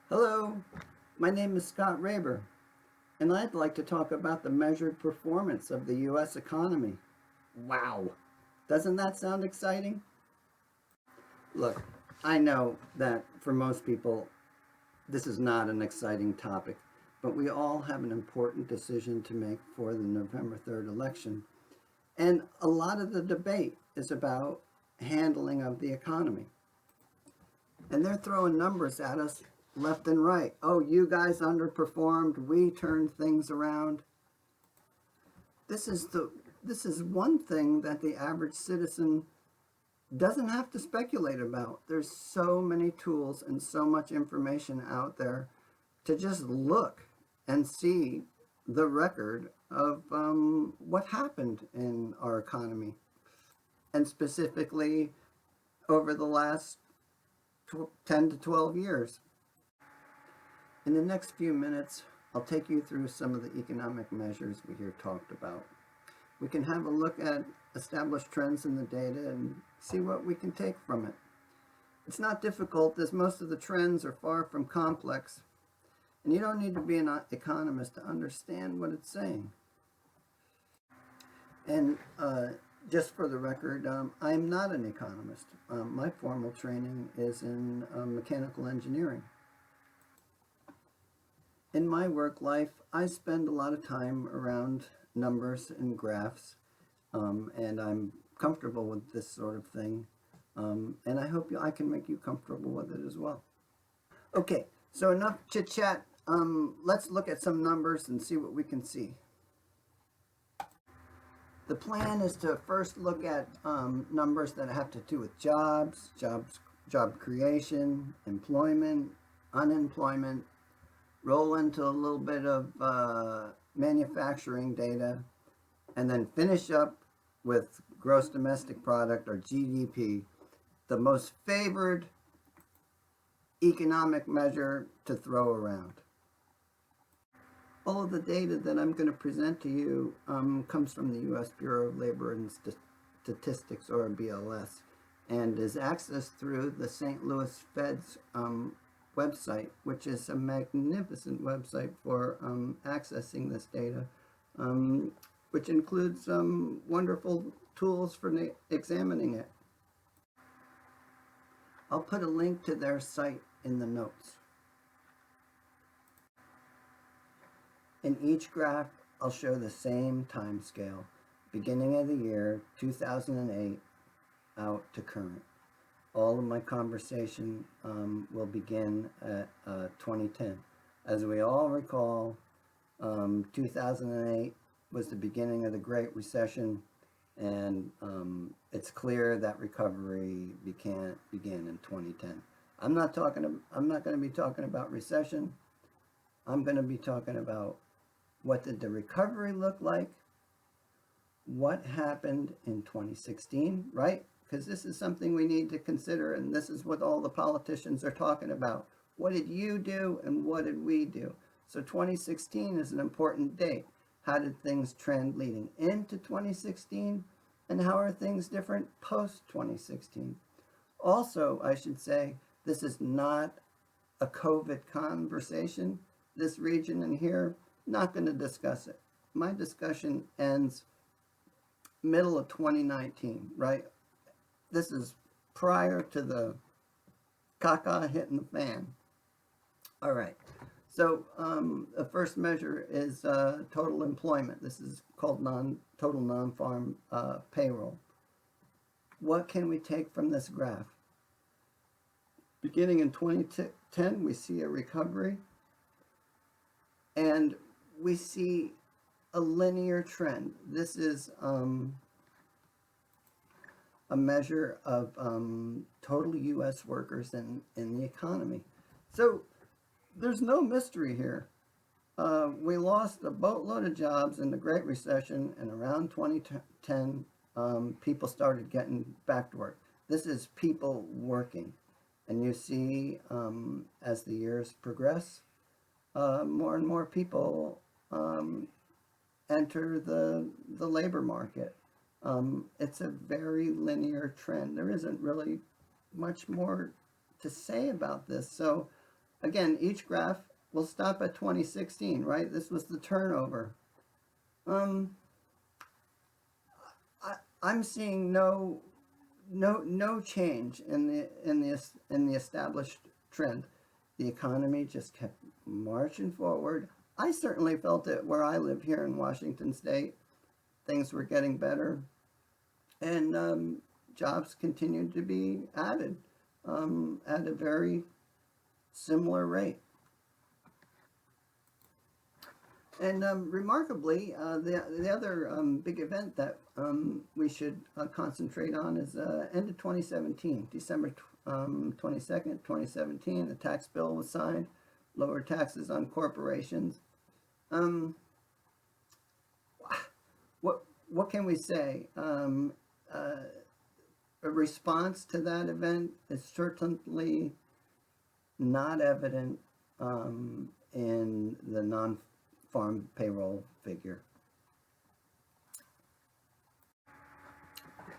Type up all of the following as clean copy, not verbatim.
Hello, my name is Scott Raber, and I'd like to talk about the measured performance of the U.S. economy. Wow, doesn't that sound exciting? Look, I know that for most people, this is not an exciting topic, but we all have an important decision to make for the November 3rd election. And a lot of the debate is about handling of the economy. And they're throwing numbers at us left and right. Oh, you guys underperformed. We turned things around. This is one thing that the average citizen doesn't have to speculate about. There's so many tools and so much information out there to just look and see the record of what happened in our economy, and specifically over the last 10 to 12 years. In the next few minutes, I'll take you through some of the economic measures we hear talked about. We can have a look at established trends in the data and see what we can take from it. It's not difficult, as most of the trends are far from complex, and you don't need to be an economist to understand what it's saying. And just for the record, I'm not an economist. My formal training is in mechanical engineering. In my work life, I spend a lot of time around numbers and graphs, and I'm comfortable with this sort of thing, and I hope I can make you comfortable with it as well. Okay, so enough chit chat. Let's look at some numbers and see what we can see. The plan is to first look at numbers that have to do with job creation, employment, unemployment, roll into a little bit of manufacturing data, and then finish up with gross domestic product, or GDP, the most favored economic measure to throw around. All of the data that I'm going to present to you comes from the U.S. Bureau of Labor and Statistics, or BLS, and is accessed through the St. Louis Fed's website, which is a magnificent website for accessing this data, which includes some wonderful tools for examining it. I'll put a link to their site in the notes. In each graph, I'll show the same time scale, beginning of the year 2008 out to current. All of my conversation will begin at 2010. As we all recall, 2008 was the beginning of the Great Recession, and it's clear that recovery began in 2010. I'm not going to be talking about recession. I'm going to be talking about what did the recovery look like, what happened in 2016, right? Because this is something we need to consider, and this is what all the politicians are talking about. What did you do and what did we do? So 2016 is an important date. How did things trend leading into 2016, and how are things different post 2016? Also, I should say, this is not a COVID conversation. This region in here, not going to discuss it. My discussion ends middle of 2019, right? This is prior to the caca hitting the fan. All right. So the first measure is total employment. This is called total non-farm payroll. What can we take from this graph? Beginning in 2010, we see a recovery, and we see a linear trend. This is a measure of total U.S. workers in the economy. So there's no mystery here. We lost a boatload of jobs in the Great Recession, and around 2010, people started getting back to work. This is people working. And you see, as the years progress, more and more people enter the labor market. It's a very linear trend. There isn't really much more to say about this. So Again, each graph will stop at 2016, right? This was the turnover. Um, I'm seeing no change in the established trend. The economy just kept marching forward. I certainly felt it where I live here in Washington State. Things were getting better, and jobs continued to be added at a very similar rate. And remarkably, the other big event that we should concentrate on is end of 2017, December 22nd, 2017. The tax bill was signed, lower taxes on corporations. Um, what can we say? A response to that event is certainly not evident in the non-farm payroll figure.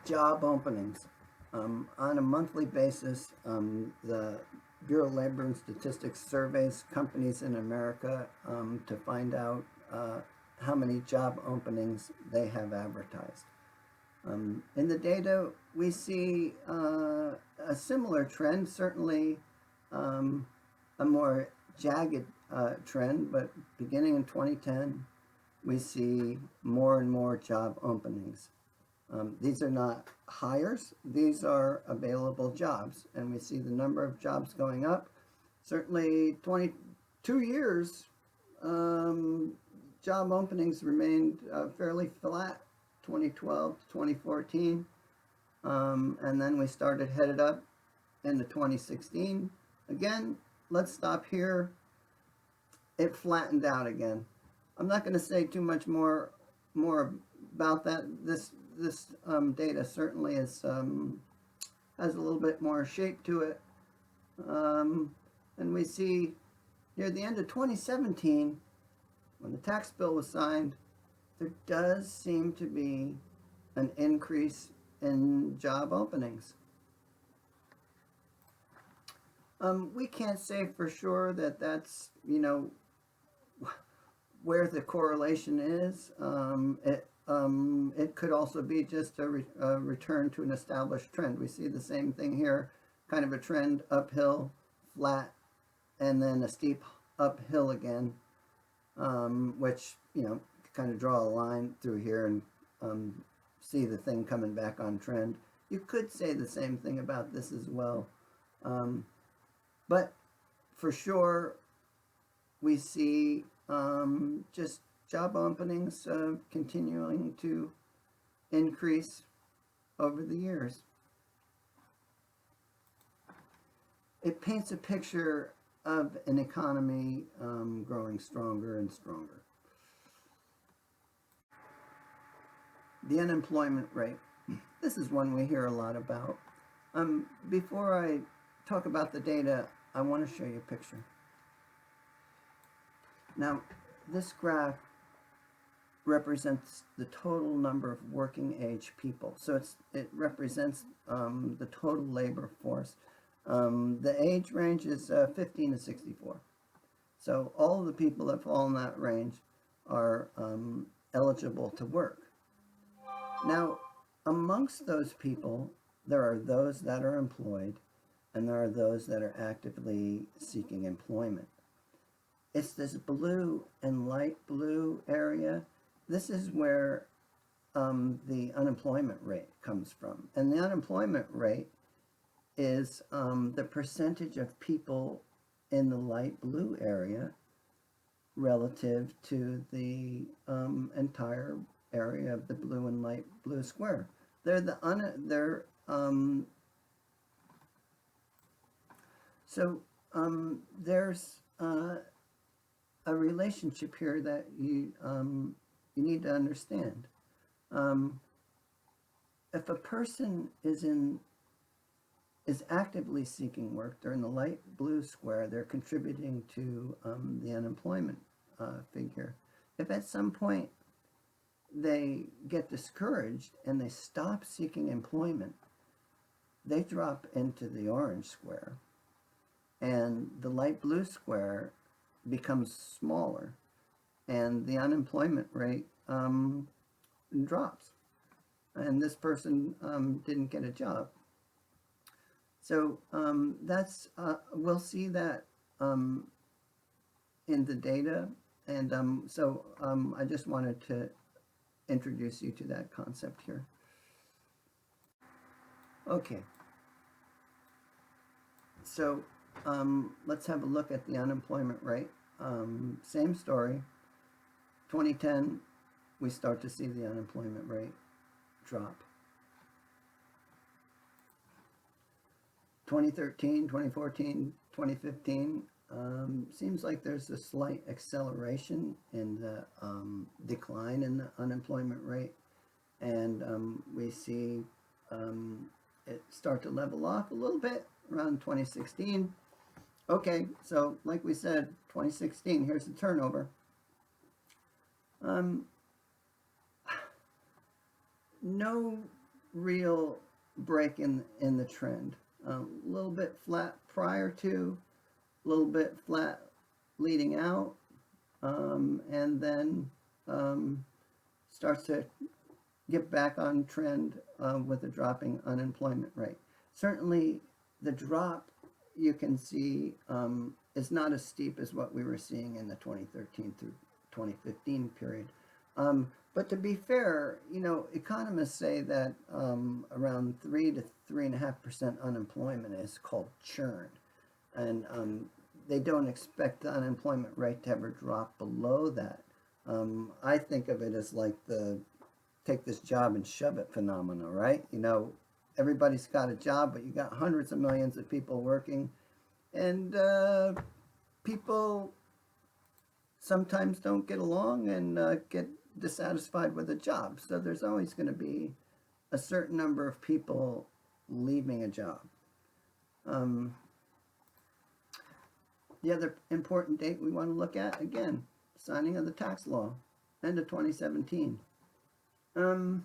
Job openings. On a monthly basis, the Bureau of Labor and Statistics surveys companies in America to find out how many job openings they have advertised. In the data, we see a similar trend, certainly a more jagged trend, but beginning in 2010, we see more and more job openings. These are not hires, these are available jobs, and we see the number of jobs going up. Certainly 22 years, job openings remained fairly flat, 2012 to 2014, and then we started headed up into 2016. Again, let's stop here. It flattened out again. I'm not going to say too much more about that. This data certainly is has a little bit more shape to it, and we see near the end of 2017, when the tax bill was signed, there does seem to be an increase in job openings. We can't say for sure that that's, where the correlation is. It could also be just a return to an established trend. We see the same thing here, kind of a trend uphill, flat, and then a steep uphill again, which, kind of draw a line through here and see the thing coming back on trend. You could say the same thing about this as well. But for sure, we see just job openings continuing to increase over the years. It paints a picture of an economy growing stronger and stronger. The unemployment rate. This is one we hear a lot about. Before I talk about the data, I want to show you a picture. Now, this graph represents the total number of working age people. So it represents the total labor force. The age range is 15 to 64. So all of the people that fall in that range are eligible to work. Now, amongst those people, there are those that are employed, and there are those that are actively seeking employment. It's this blue and light blue area. This is where the unemployment rate comes from. And the unemployment rate is the percentage of people in the light blue area relative to the entire area of the blue and light blue square. There's a relationship here that you need to understand. If a person is actively seeking work, they're in the light blue square, they're contributing to the unemployment figure. If at some point they get discouraged and they stop seeking employment, they drop into the orange square. and the light blue square becomes smaller, and the unemployment rate drops, and this person didn't get a job. So that's we'll see that um, in the data, and I just wanted to introduce you to that concept here. Okay, so let's have a look at the unemployment rate. Same story. 2010, we start to see the unemployment rate drop. 2013, 2014, 2015, seems like there's a slight acceleration in the decline in the unemployment rate, and we see it start to level off a little bit around 2016. Okay, so like we said, 2016, here's the turnover. No real break in the trend. A little bit flat prior to, a little bit flat leading out, and then starts to get back on trend with a dropping unemployment rate. Certainly, the drop you can see is not as steep as what we were seeing in the 2013 through 2015 period. But to be fair, economists say that around 3 to 3.5% unemployment is called churn, and they don't expect the unemployment rate to ever drop below that. I think of it as like the take this job and shove it phenomena, right? Everybody's got a job, but you got hundreds of millions of people working, and people sometimes don't get along and get dissatisfied with a job. So there's always going to be a certain number of people leaving a job. The other important date we want to look at, again, signing of the tax law, end of 2017. I don't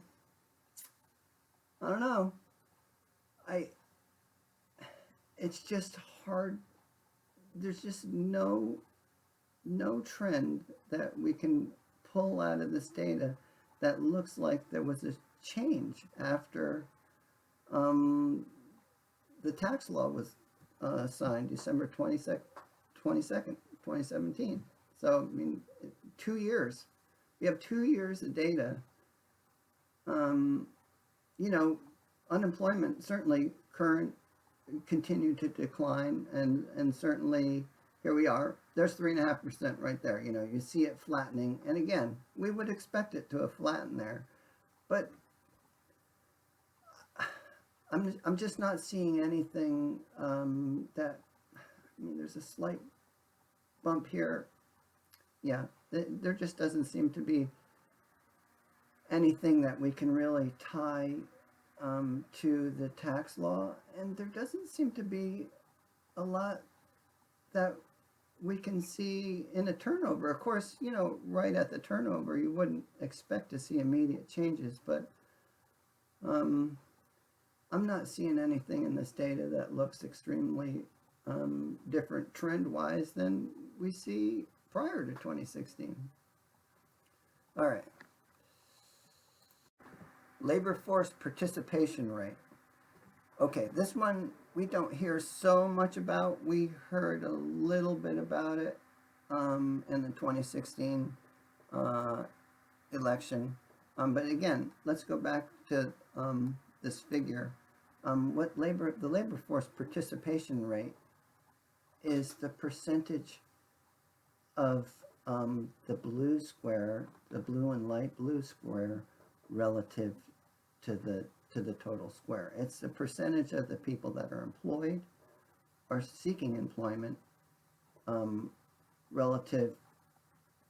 know. It's just hard. There's just no trend that we can pull out of this data that looks like there was a change after the tax law was signed December 22nd, 2017. So, 2 years. We have 2 years of data. Unemployment certainly current continued to decline, and certainly here we are. There's 3.5% right there. You see it flattening, and again, we would expect it to have flattened there, but I'm just not seeing anything that. There's a slight bump here. Yeah, there just doesn't seem to be anything that we can really tie to the tax law, and there doesn't seem to be a lot that we can see in a turnover. Of course, right at the turnover, you wouldn't expect to see immediate changes, but I'm not seeing anything in this data that looks extremely different trend-wise than we see prior to 2016. All right. Labor force participation rate. Okay, this one we don't hear so much about. We heard a little bit about it in the 2016 election. But again, let's go back to this figure. The labor force participation rate is the percentage of the blue square, the blue and light blue square, relative to the total square. It's the percentage of the people that are employed or seeking employment relative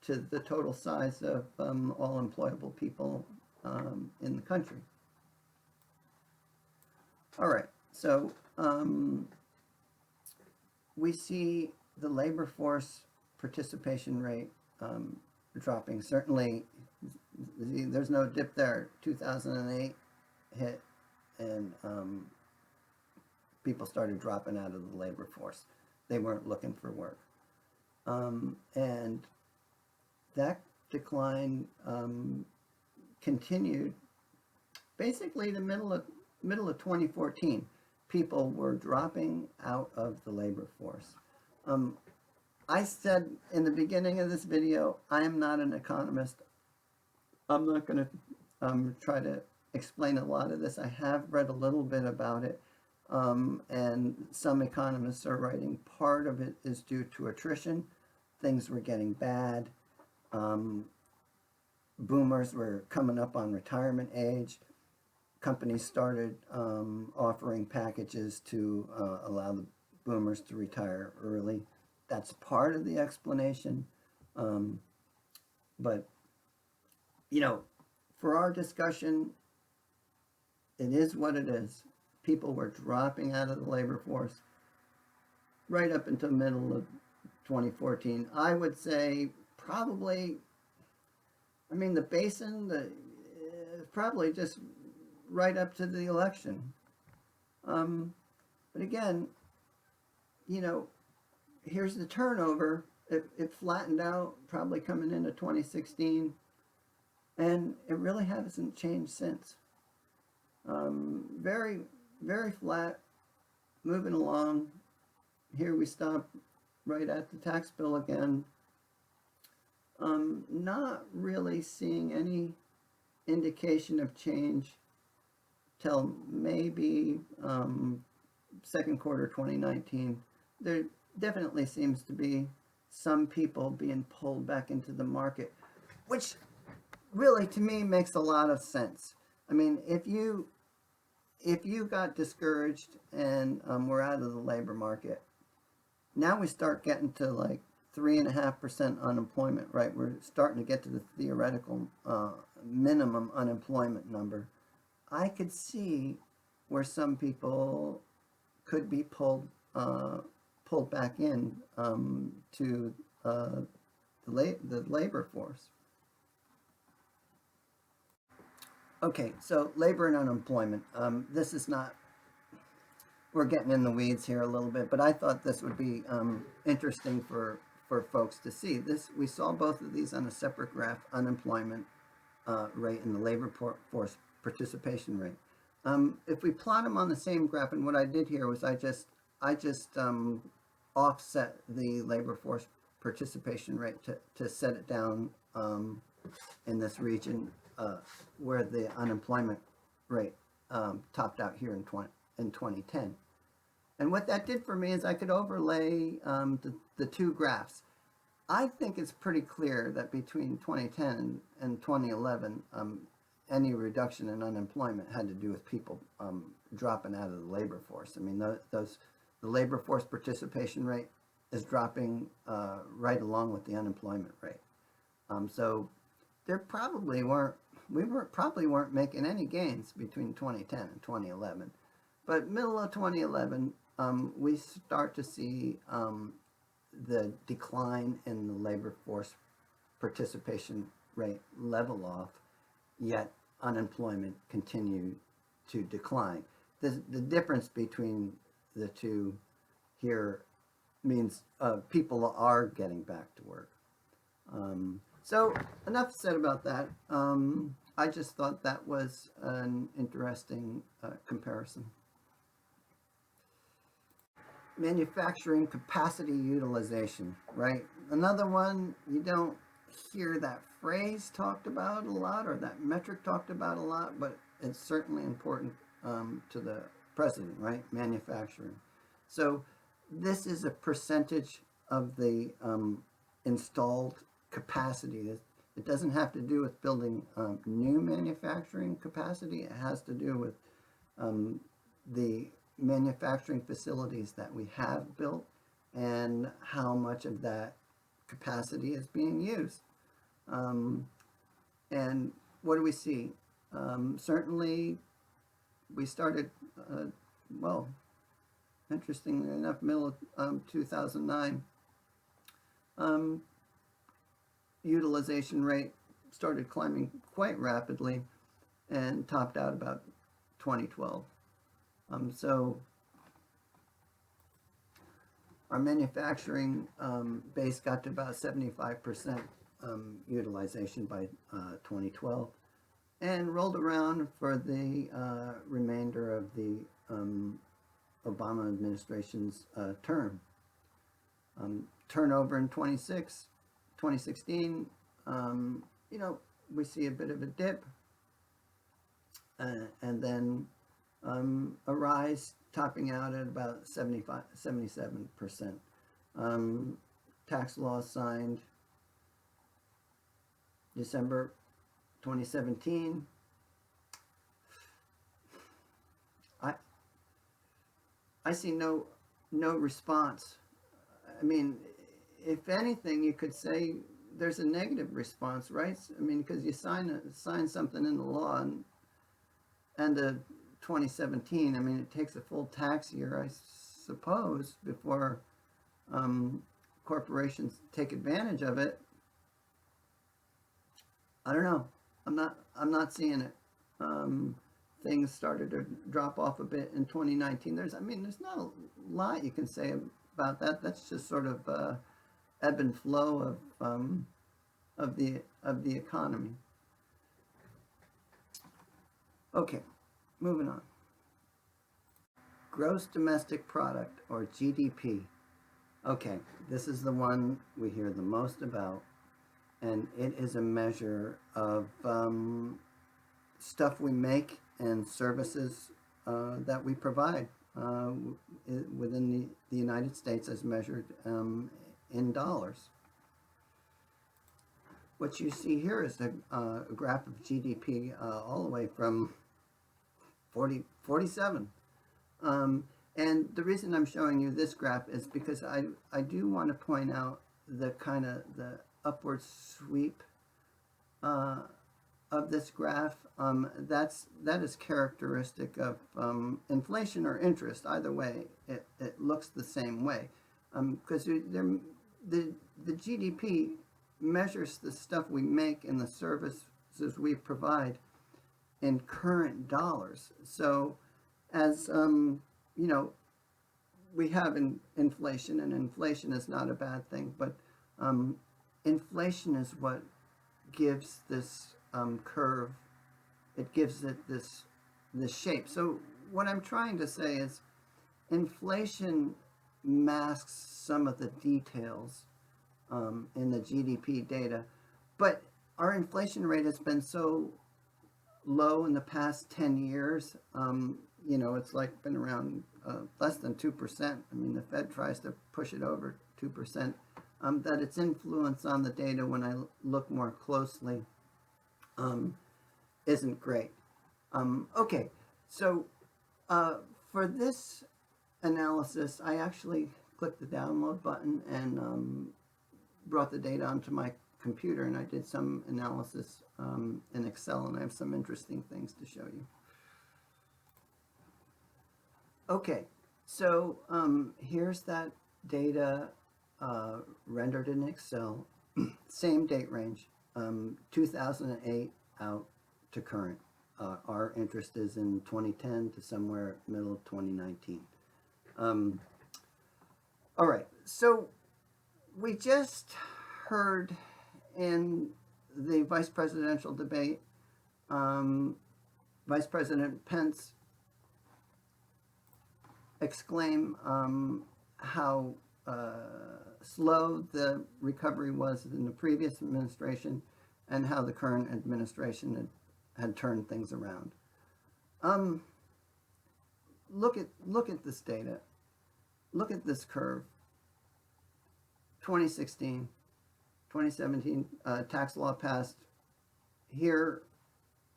to the total size of all employable people in the country. All right, so we see the labor force participation rate dropping. Certainly, there's no dip there. 2008 hit, and people started dropping out of the labor force. they weren't looking for work. And that decline continued basically the middle of 2014. People were dropping out of the labor force. I said in the beginning of this video, I am not an economist. I'm not going to try to explain a lot of this. I have read a little bit about it, and some economists are writing part of it is due to attrition. Things were getting bad. Boomers were coming up on retirement age. Companies started offering packages to allow the boomers to retire early. That's part of the explanation. But, you know, for our discussion, it is what it is. People were dropping out of the labor force right up until middle of 2014. I would say probably, I mean, the basin, probably just right up to the election. But again, you know, here's the turnover. It flattened out probably coming into 2016, and it really hasn't changed since. Very, very flat, moving along. Here we stop right at the tax bill again. Not really seeing any indication of change till maybe second quarter 2019. There definitely seems to be some people being pulled back into the market, which really to me makes a lot of sense. I mean, if you got discouraged and we're out of the labor market, now we start getting to like 3.5% unemployment, right? We're starting to get to the theoretical minimum unemployment number. I could see where some people could be pulled back in to the labor force. Okay, so labor and unemployment. This is not, we're getting in the weeds here a little bit, but I thought this would be interesting for folks to see. We saw both of these on a separate graph, unemployment rate and the labor force participation rate. If we plot them on the same graph, and what I did here was I just offset the labor force participation rate to set it down in this region where the unemployment rate topped out here in 2010. And what that did for me is I could overlay the two graphs. I think it's pretty clear that between 2010 and 2011, any reduction in unemployment had to do with people dropping out of the labor force. I mean, the labor force participation rate is dropping right along with the unemployment rate. So there probably weren't making any gains between 2010 and 2011. But middle of 2011, we start to see the decline in the labor force participation rate level off, yet unemployment continued to decline. The difference between the two here means people are getting back to work. So enough said about that. I just thought that was an interesting comparison. Manufacturing capacity utilization, right? Another one, you don't hear that phrase talked about a lot or that metric talked about a lot, but it's certainly important to the president, right? Manufacturing. So this is a percentage of the installed capacity. It doesn't have to do with building new manufacturing capacity. It has to do with the manufacturing facilities that we have built and how much of that capacity is being used. And what do we see? Certainly we started, well, interestingly enough, middle of 2009, utilization rate started climbing quite rapidly and topped out about 2012. Our manufacturing base got to about 75% utilization by 2012, and rolled around for the remainder of the Obama administration's term. Turnover in 2016, we see a bit of a dip, and then a rise topping out at about 77%. Tax law signed December 2017. I see no response. I mean, if anything, you could say there's a negative response, right? I mean, because you sign something into law and 2017. I mean, it takes a full tax year, I suppose, before corporations take advantage of it. I don't know. I'm not seeing it. Things started to drop off a bit in 2019. There's not a lot you can say about that. That's just sort of ebb and flow of the economy. Okay, moving on. Gross domestic product, or GDP. Okay, this is the one we hear the most about, and it is a measure of stuff we make and services that we provide within the United States as measured in dollars. What you see here is a graph of GDP all the way from 47. And the reason I'm showing you this graph is because I do want to point out the upward sweep of this graph. That is characteristic of inflation or interest. Either way, it looks the same way, because the GDP measures the stuff we make and the services we provide in current dollars. So as we have inflation, and inflation is not a bad thing, but inflation is what gives this curve, it gives it this shape. So what I'm trying to say is inflation masks some of the details in the GDP data, but our inflation rate has been so low in the past 10 years. It's like been around less than 2%. I mean, the Fed tries to push it over 2%. That its influence on the data, when I look more closely, isn't great. Okay, so for this analysis, I actually clicked the download button and brought the data onto my computer, and I did some analysis in Excel, and I have some interesting things to show you. Okay, so here's that data rendered in Excel, same date range, 2008 out to current. Our interest is in 2010 to somewhere middle of 2019. All right, so we just heard in the vice presidential debate, Vice President Pence exclaim how slow the recovery was in the previous administration and how the current administration had turned things around. Look at this data. Look at this curve. 2016, 2017, tax law passed. Here,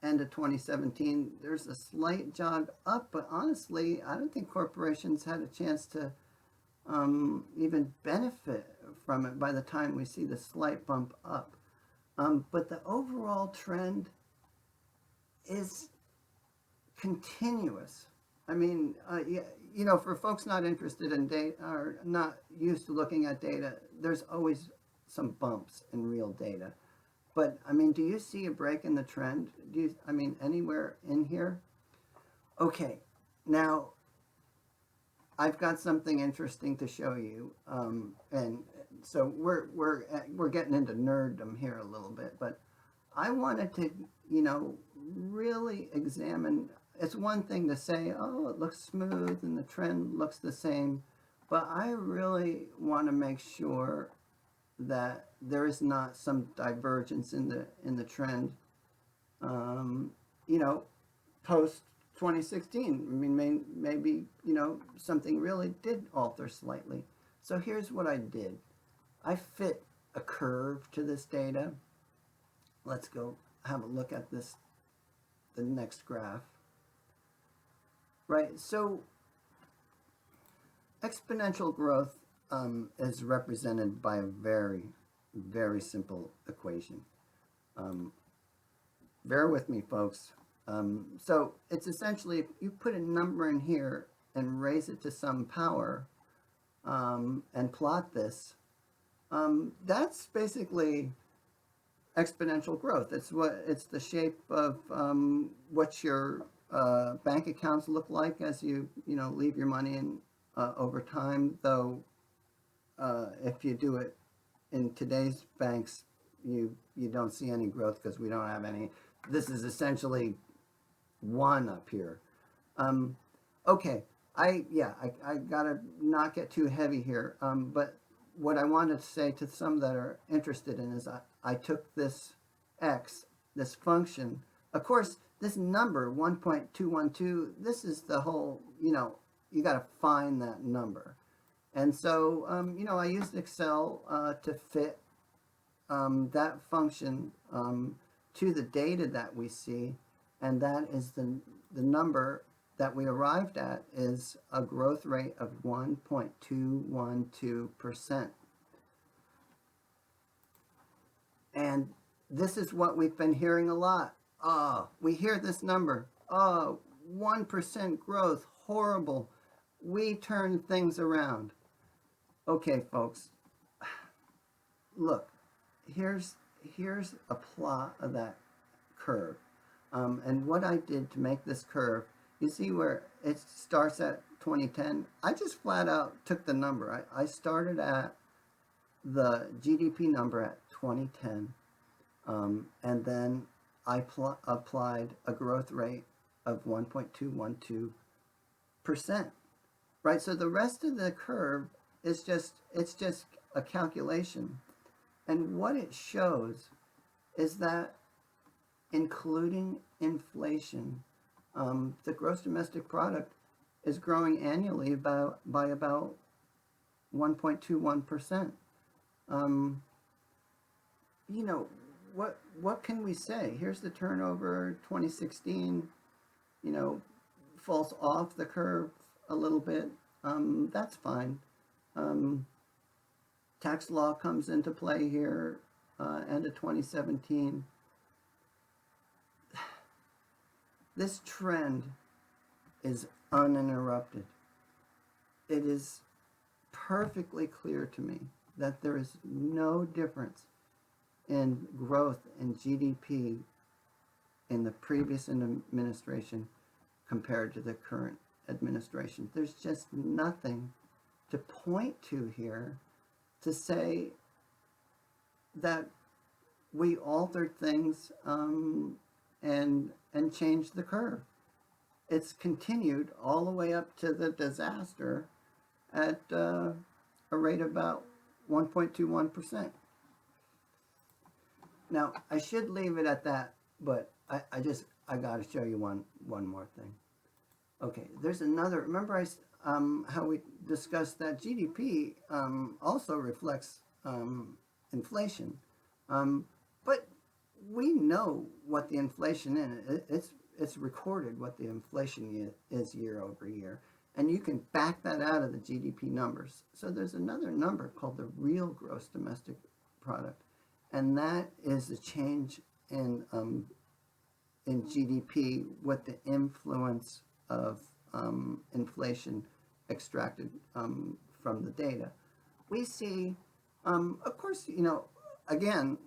end of 2017, there's a slight jog up, but honestly, I don't think corporations had a chance to even benefit from it by the time we see the slight bump up. But the overall trend is continuous. I mean, for folks not interested in data or not used to looking at data, there's always some bumps in real data. But, I mean, do you see a break in the trend? Anywhere in here? Okay, now, I've got something interesting to show you, and so we're getting into nerddom here a little bit, but I wanted to, you know, really examine. It's one thing to say, oh, it looks smooth and the trend looks the same, but I really want to make sure that there is not some divergence in the trend. Um, you know, post 2016. I mean, maybe, you know, something really did alter slightly. So here's what I did. I fit a curve to this data. Let's go have a look at this, the next graph. Right, so exponential growth is represented by a very, very simple equation. Um, bear with me, folks. So it's essentially, if you put a number in here and raise it to some power and plot this, that's basically exponential growth. It's the shape of what your bank accounts look like as you know leave your money in over time. Though if you do it in today's banks, you don't see any growth because we don't have any. This is essentially one up here. Um, okay, I gotta not get too heavy here. But what I wanted to say to some that are interested in is I took this x, this function. Of course, this number 1.212. This is the whole. You know, you got to find that number. And so, you know, I used Excel to fit that function to the data that we see, and that is the number that we arrived at is a growth rate of 1.212%. And this is what we've been hearing a lot. Oh, we hear this number. Oh, 1% growth, horrible. We turn things around. Okay, folks, look, here's a plot of that curve. And what I did to make this curve, you see where it starts at 2010? I just flat out took the number. I started at the GDP number at 2010, and then I applied a growth rate of 1.212%. Right, so the rest of the curve is it's just a calculation. And what it shows is that including inflation, the gross domestic product is growing annually by about 1.21%. You know, what can we say? Here's the turnover 2016, you know, falls off the curve a little bit. That's fine. Tax law comes into play here, end of 2017. This trend is uninterrupted. It is perfectly clear to me that there is no difference in growth in GDP in the previous administration compared to the current administration. There's just nothing to point to here to say that we altered things and changed the curve. It's continued all the way up to the disaster at a rate of about 1.21%. Now, I should leave it at that, but I got to show you one more thing. Okay, there's another. Remember how we discussed that GDP also reflects inflation, but we know what the inflation is. It's recorded what the inflation is year over year, and you can back that out of the GDP numbers. So there's another number called the real gross domestic product, and that is the change in GDP with the influence of inflation extracted from the data. We see, of course, you know, again,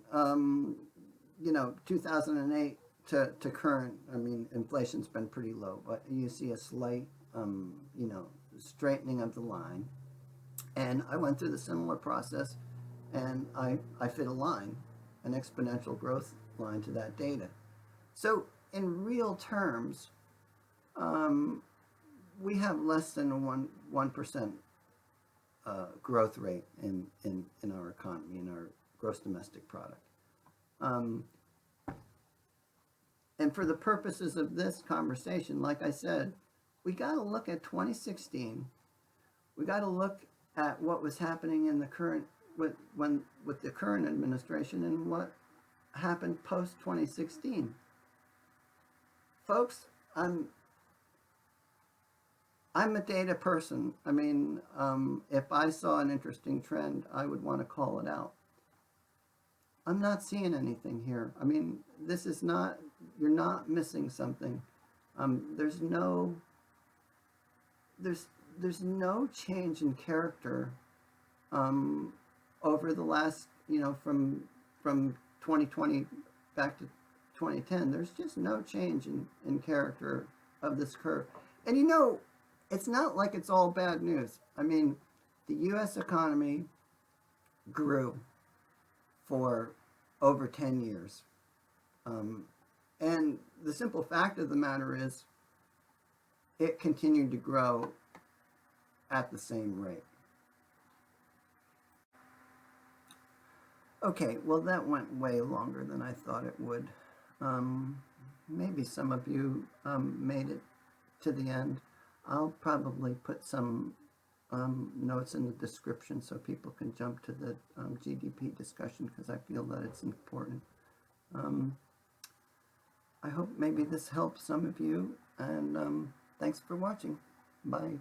you know, 2008 to current, I mean, inflation's been pretty low, but you see a slight, you know, straightening of the line. And I went through the similar process, and I fit a line, an exponential growth line to that data. So in real terms, we have less than a 1% growth rate in our economy, in our gross domestic product. And for the purposes of this conversation, like I said, we got to look at 2016. We got to look at what was happening in the current with the current administration and what happened post 2016. Folks, I'm a data person. I mean, if I saw an interesting trend, I would want to call it out. I'm not seeing anything here. I mean, this is not, you're not missing something. There's no change in character over the last, from 2020 back to 2010. There's just no change in character of this curve. And it's not like it's all bad news. I mean, the U.S. economy grew for over 10 years. And the simple fact of the matter is it continued to grow at the same rate. Okay, well, that went way longer than I thought it would. Maybe some of you made it to the end. I'll probably put some notes in the description so people can jump to the GDP discussion, because I feel that it's important. I hope maybe this helps some of you, and thanks for watching. Bye.